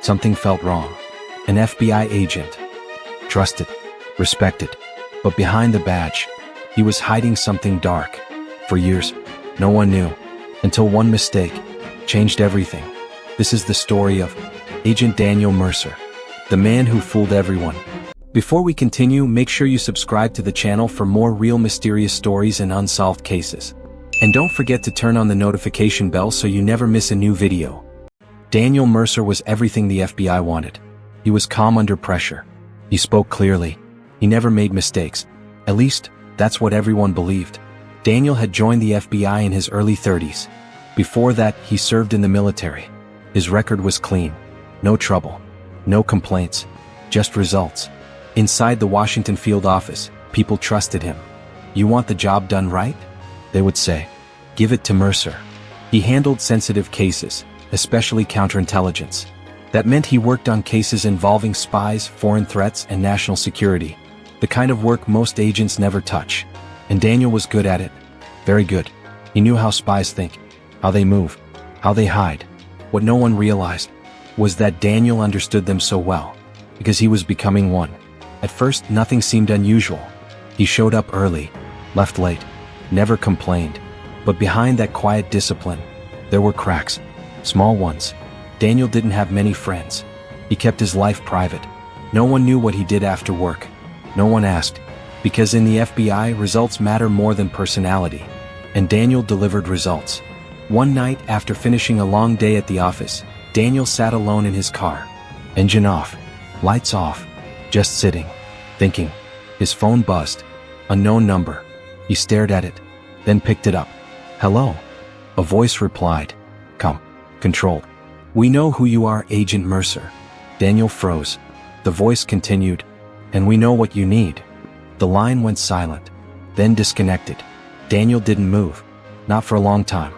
Something felt wrong. An FBI agent. Trusted, respected, but behind the badge, he was hiding something dark. For years, no one knew, until one mistake changed everything. This is the story of Agent Daniel Mercer, the man who fooled everyone. Before we continue, make sure you subscribe to the channel for more real mysterious stories and unsolved cases. And don't forget to turn on the notification bell so you never miss a new video. Daniel Mercer was everything the FBI wanted. He was calm under pressure. He spoke clearly. He never made mistakes. At least, that's what everyone believed. Daniel had joined the FBI in his early 30s. Before that, he served in the military. His record was clean. No trouble. No complaints. Just results. Inside the Washington field office, people trusted him. You want the job done right? They would say. Give it to Mercer. He handled sensitive cases, especially counterintelligence. That meant he worked on cases involving spies, foreign threats, and national security. The kind of work most agents never touch. And Daniel was good at it. Very good. He knew how spies think, how they move, how they hide. What no one realized was that Daniel understood them so well, because he was becoming one. At first, nothing seemed unusual. He showed up early, left late, never complained. But behind that quiet discipline, there were cracks, small ones. Daniel didn't have many friends. He kept his life private. No one knew what he did after work. No one asked, because in the FBI, results matter more than personality. And Daniel delivered results. One night, after finishing a long day at the office, Daniel sat alone in his car. Engine off, lights off, just sitting, thinking. His phone buzzed. Unknown number. He stared at it, then picked it up. Hello? A voice replied. Come. Controlled. We know who you are, Agent Mercer. Daniel froze. The voice continued. And we know what you need. The line went silent, then disconnected. Daniel didn't move. Not for a long time.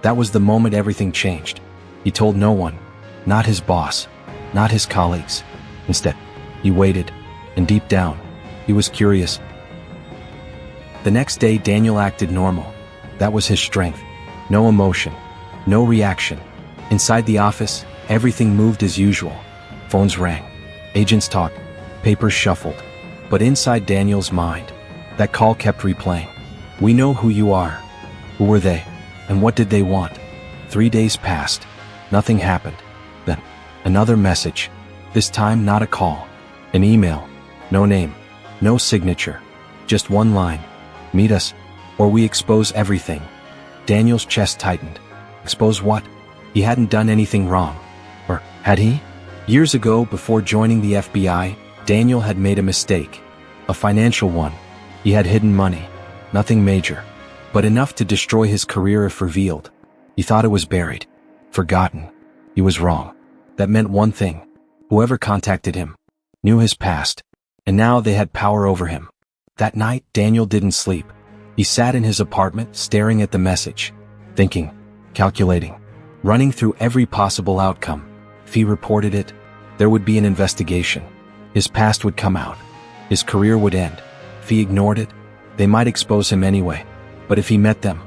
That was the moment everything changed. He told no one. Not his boss. Not his colleagues. Instead, he waited. And deep down, he was curious. The next day, Daniel acted normal. That was his strength. No emotion. No reaction. Inside the office, everything moved as usual. Phones rang. Agents talked. Papers shuffled. But inside Daniel's mind, that call kept replaying. We know who you are. Who were they? And what did they want? 3 days passed. Nothing happened. Then, another message. This time not a call. An email. No name. No signature. Just one line. Meet us, or we expose everything. Daniel's chest tightened. Expose what? He hadn't done anything wrong. Or had he? Years ago, before joining the FBI, Daniel had made a mistake. A financial one. He had hidden money. Nothing major. But enough to destroy his career if revealed. He thought it was buried. Forgotten. He was wrong. That meant one thing. Whoever contacted him knew his past. And now they had power over him. That night, Daniel didn't sleep. He sat in his apartment, staring at the message. Thinking. Calculating. Running through every possible outcome. If he reported it, there would be an investigation. His past would come out. His career would end. If he ignored it, they might expose him anyway. But if he met them,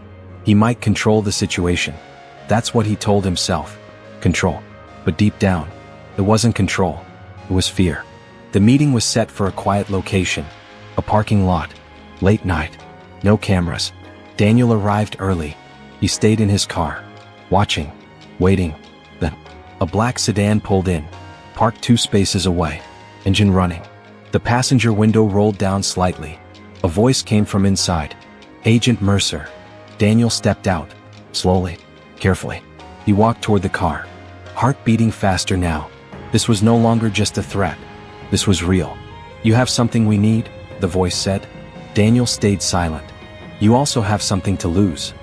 he might control the situation. That's what he told himself. Control. But deep down, it wasn't control. It was fear. The meeting was set for a quiet location. A parking lot. Late night. No cameras. Daniel arrived early. He stayed in his car. Watching. Waiting. Then, a black sedan pulled in. Parked 2 spaces away. Engine running. The passenger window rolled down slightly. A voice came from inside. Agent Mercer. Daniel stepped out. Slowly. Carefully. He walked toward the car. Heart beating faster now. This was no longer just a threat. This was real. You have something we need, the voice said. Daniel stayed silent. You also have something to lose.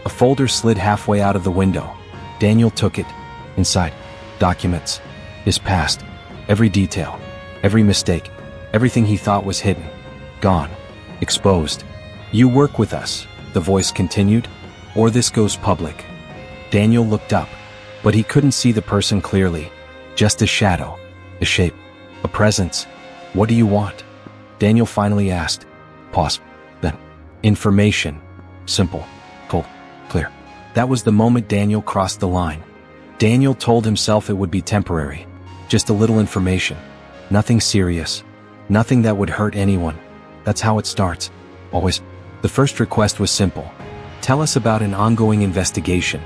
A folder slid halfway out of the window. Daniel took it. Inside. Documents. His past. Every detail. Every mistake. Everything he thought was hidden. Gone. Exposed. You work with us, the voice continued, or this goes public. Daniel looked up, but he couldn't see the person clearly. Just a shadow. A shape. A presence. What do you want? Daniel finally asked. Pause. Then. Information. Simple. Cold. Clear. That was the moment Daniel crossed the line. Daniel told himself it would be temporary. Just a little information. Nothing serious. Nothing that would hurt anyone. That's how it starts. Always. The first request was simple. Tell us about an ongoing investigation.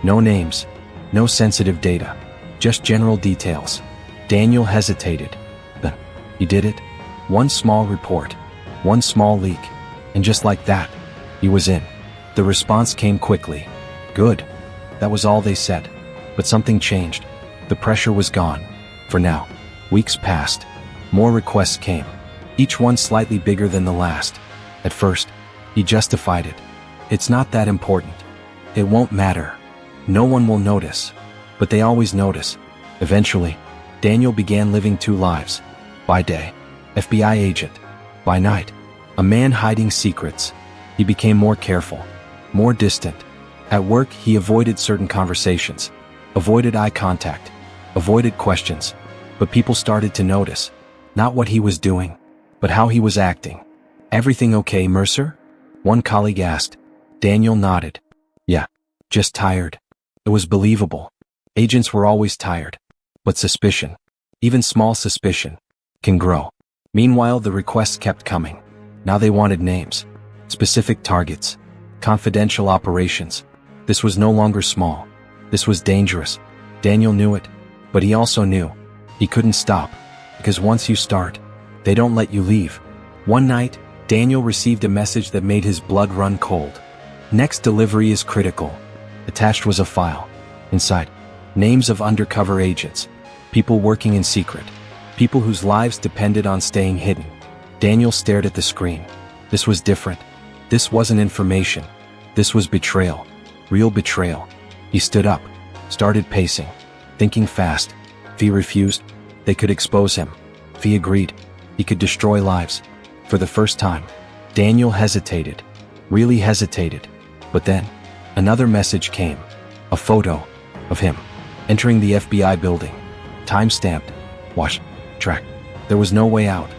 No names. No sensitive data. Just general details. Daniel hesitated. Then, he did it. One small report. One small leak. And just like that, he was in. The response came quickly. Good. That was all they said. But something changed. The pressure was gone. For now. Weeks passed. More requests came. Each one slightly bigger than the last. At first, he justified it. It's not that important. It won't matter. No one will notice. But they always notice. Eventually, Daniel began living two lives. By day, FBI agent. By night, a man hiding secrets. He became more careful, more distant. At work, he avoided certain conversations, avoided eye contact, avoided questions. But people started to notice, not what he was doing, but how he was acting. Everything okay, Mercer? One colleague asked. Daniel nodded. Yeah, just tired. It was believable. Agents were always tired. But suspicion, even small suspicion, can grow. Meanwhile, the requests kept coming. Now they wanted names, specific targets, confidential operations. This was no longer small. This was dangerous. Daniel knew it, but he also knew he couldn't stop, because once you start, they don't let you leave. One night, Daniel received a message that made his blood run cold. Next delivery is critical. Attached was a file. Inside, names of undercover agents, people working in secret, people whose lives depended on staying hidden. Daniel stared at the screen. This was different. This wasn't information. This was betrayal. Real betrayal. He stood up, started pacing, thinking fast. If he refused, they could expose him. If he agreed, he could destroy lives. For the first time, Daniel hesitated, really hesitated. But then, another message came. A photo of him entering the FBI building. Time-stamped. Watch. Track. There was no way out.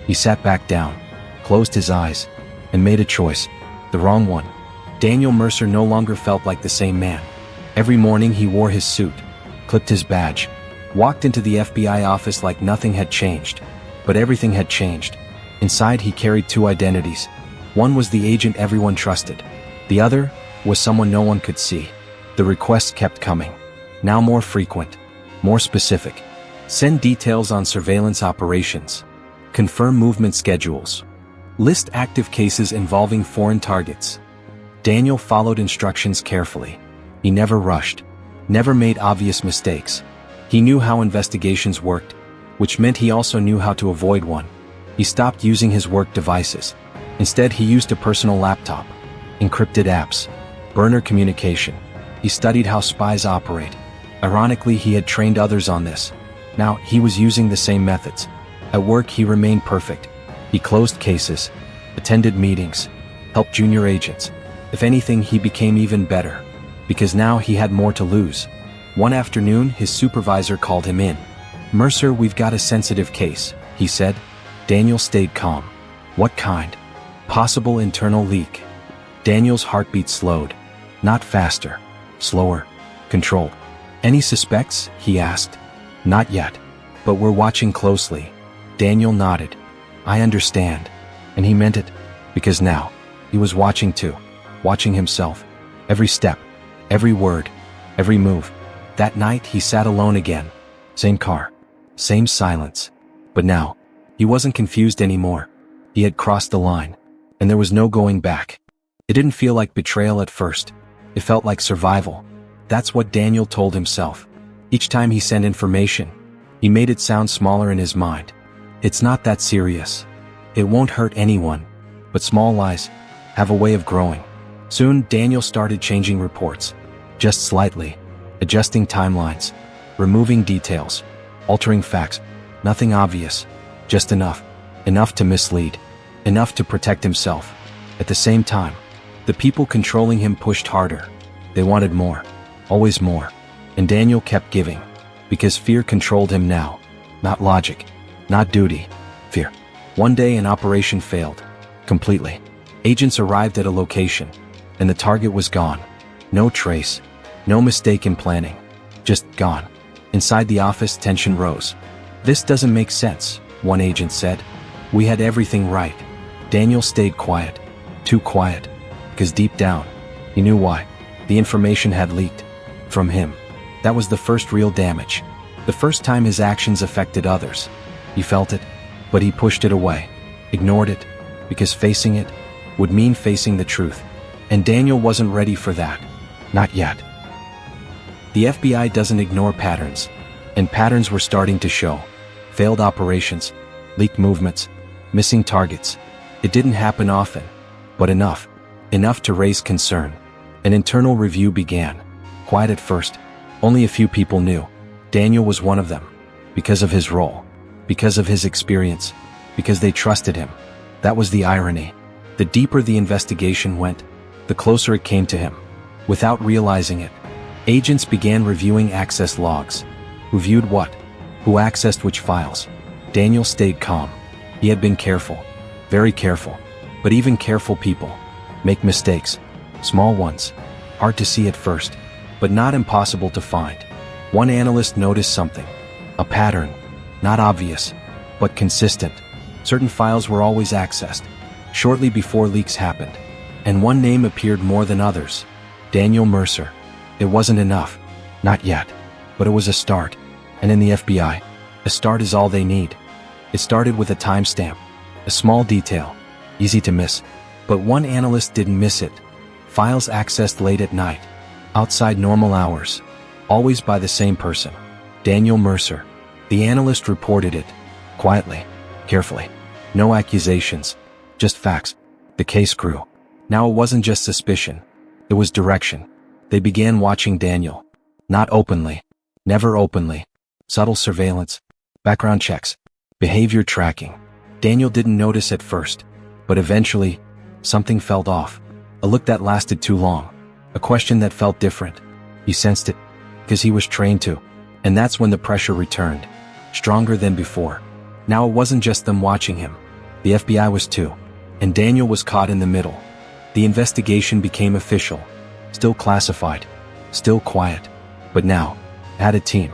He sat back down, closed his eyes, and made a choice. The wrong one. Daniel Mercer no longer felt like the same man. Every morning he wore his suit, clipped his badge, walked into the FBI office like nothing had changed. But everything had changed. Inside he carried two identities. One was the agent everyone trusted. The other was someone no one could see. The requests kept coming. Now more frequent, more specific. Send details on surveillance operations. Confirm movement schedules. List active cases involving foreign targets. Daniel followed instructions carefully. He never rushed, never made obvious mistakes. He knew how investigations worked, which meant he also knew how to avoid one. He stopped using his work devices. Instead, he used a personal laptop, encrypted apps, burner communication. He studied how spies operate. Ironically, he had trained others on this. Now, he was using the same methods. At work, he remained perfect. He closed cases, attended meetings, helped junior agents. If anything, he became even better, because now he had more to lose. One afternoon, his supervisor called him in. Mercer, we've got a sensitive case, he said. Daniel stayed calm. What kind? Possible internal leak. Daniel's heartbeat slowed. Not faster. Slower. Controlled. Any suspects? He asked. Not yet. But we're watching closely. Daniel nodded. I understand. And he meant it. Because now, he was watching too. Watching himself. Every step. Every word. Every move. That night, he sat alone again. Same car. Same silence. But now, he wasn't confused anymore. He had crossed the line. And there was no going back. It didn't feel like betrayal at first. It felt like survival. That's what Daniel told himself. Each time he sent information, he made it sound smaller in his mind. It's not that serious. It won't hurt anyone. But small lies have a way of growing. Soon, Daniel started changing reports. Just slightly. Adjusting timelines. Removing details. Altering facts. Nothing obvious. Just enough. Enough to mislead. Enough to protect himself. At the same time, the people controlling him pushed harder. They wanted more. Always more. And Daniel kept giving. Because fear controlled him now. Not logic. Not duty. Fear. One day an operation failed. Completely. Agents arrived at a location. And the target was gone. No trace. No mistake in planning. Just gone. Inside the office, tension rose. "This doesn't make sense," one agent said. "We had everything right." Daniel stayed quiet. Too quiet. Because deep down, he knew why. The information had leaked. From him. That was the first real damage. The first time his actions affected others. He felt it, but he pushed it away. Ignored it. Because facing it would mean facing the truth. And Daniel wasn't ready for that. Not yet. The FBI doesn't ignore patterns. And patterns were starting to show. Failed operations, leaked movements, missing targets. It didn't happen often, but enough. Enough to raise concern. An internal review began. Quiet at first. Only a few people knew. Daniel was one of them. Because of his role. Because of his experience. Because they trusted him. That was the irony. The deeper the investigation went, the closer it came to him. Without realizing it, agents began reviewing access logs. Who viewed what? Who accessed which files? Daniel stayed calm. He had been careful. Very careful. But even careful people make mistakes. Small ones. Hard to see at first, but not impossible to find. One analyst noticed something. A pattern. Not obvious, but consistent. Certain files were always accessed. Shortly before leaks happened. And one name appeared more than others. Daniel Mercer. It wasn't enough. Not yet. But it was a start. And in the FBI, a start is all they need. It started with a timestamp. A small detail. Easy to miss. But one analyst didn't miss it. Files accessed late at night. Outside normal hours. Always by the same person. Daniel Mercer. The analyst reported it. Quietly. Carefully. No accusations. Just facts. The case grew. Now it wasn't just suspicion. It was direction. They began watching Daniel. Not openly. Never openly. Subtle surveillance. Background checks. Behavior tracking. Daniel didn't notice at first. But eventually, something felt off. A look that lasted too long. A question that felt different. He sensed it. Because he was trained to. And that's when the pressure returned. Stronger than before. Now it wasn't just them watching him. The FBI was too. And Daniel was caught in the middle. The investigation became official. Still classified. Still quiet. But now, it had a team.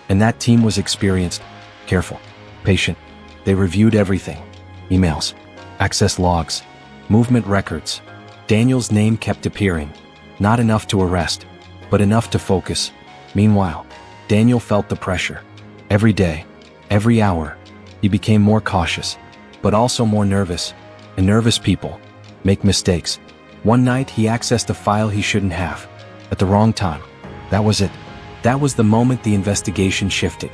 And that team was experienced. Careful. Patient. They reviewed everything. Emails. Access logs. Movement records. Daniel's name kept appearing. Not enough to arrest. But enough to focus. Meanwhile, Daniel felt the pressure. Every day. Every hour. He became more cautious. But also more nervous. And nervous people make mistakes. One night he accessed a file he shouldn't have. At the wrong time. That was it. That was the moment the investigation shifted.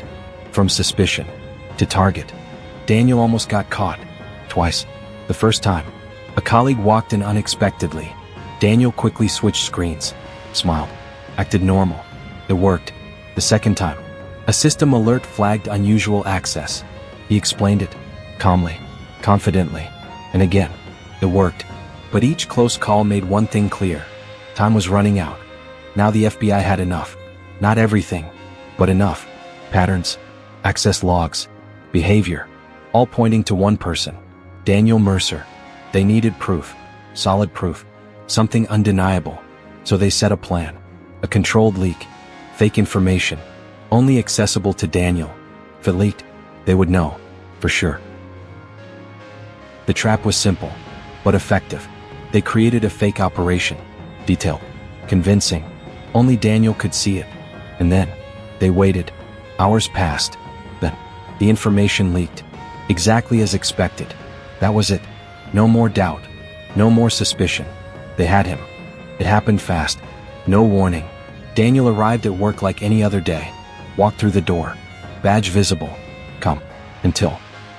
From suspicion to target. Daniel almost got caught. Twice. The first time, a colleague walked in unexpectedly. Daniel quickly switched screens. Smiled. Acted normal. It worked. The second time, a system alert flagged unusual access. He explained it. Calmly. Confidently. And again, it worked. But each close call made one thing clear. Time was running out. Now the FBI had enough. Not everything, but enough. Patterns, access logs, behavior, all pointing to one person. Daniel Mercer. They needed proof. Solid proof. Something undeniable. So they set a plan. A controlled leak. Fake information. Only accessible to Daniel. If it leaked, they would know. For sure. The trap was simple, but effective. They created a fake operation. Detailed. Convincing. Only Daniel could see it. And then, they waited. Hours passed. Then, the information leaked. Exactly as expected. That was it. No more doubt. No more suspicion. They had him. It happened fast. No warning. Daniel arrived at work like any other day. Walked through the door. Badge visible. Come. Until.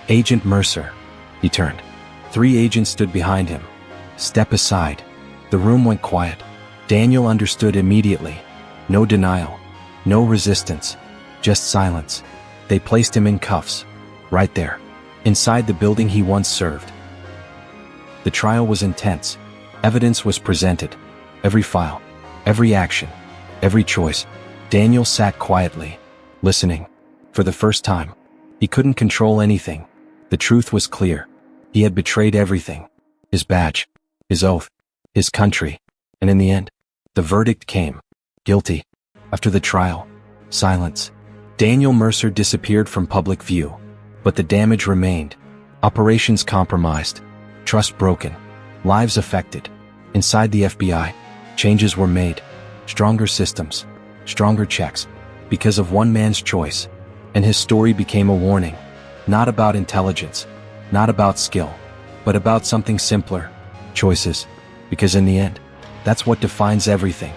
Agent Mercer. He turned. 3 agents stood behind him. Step aside. The room went quiet. Daniel understood immediately. No denial. No resistance. Just silence. They placed him in cuffs. Right there. Inside the building he once served. The trial was intense. Evidence was presented. Every file. Every action. Every choice. Daniel sat quietly. Listening. For the first time. He couldn't control anything. The truth was clear. He had betrayed everything. His badge. His oath. His country. And in the end, the verdict came. Guilty. After the trial. Silence. Daniel Mercer disappeared from public view, but the damage remained. Operations compromised, trust broken, lives affected. Inside the FBI, changes were made, stronger systems, stronger checks, because of one man's choice, and his story became a warning, not about intelligence, not about skill, but about something simpler, choices, because in the end, that's what defines everything.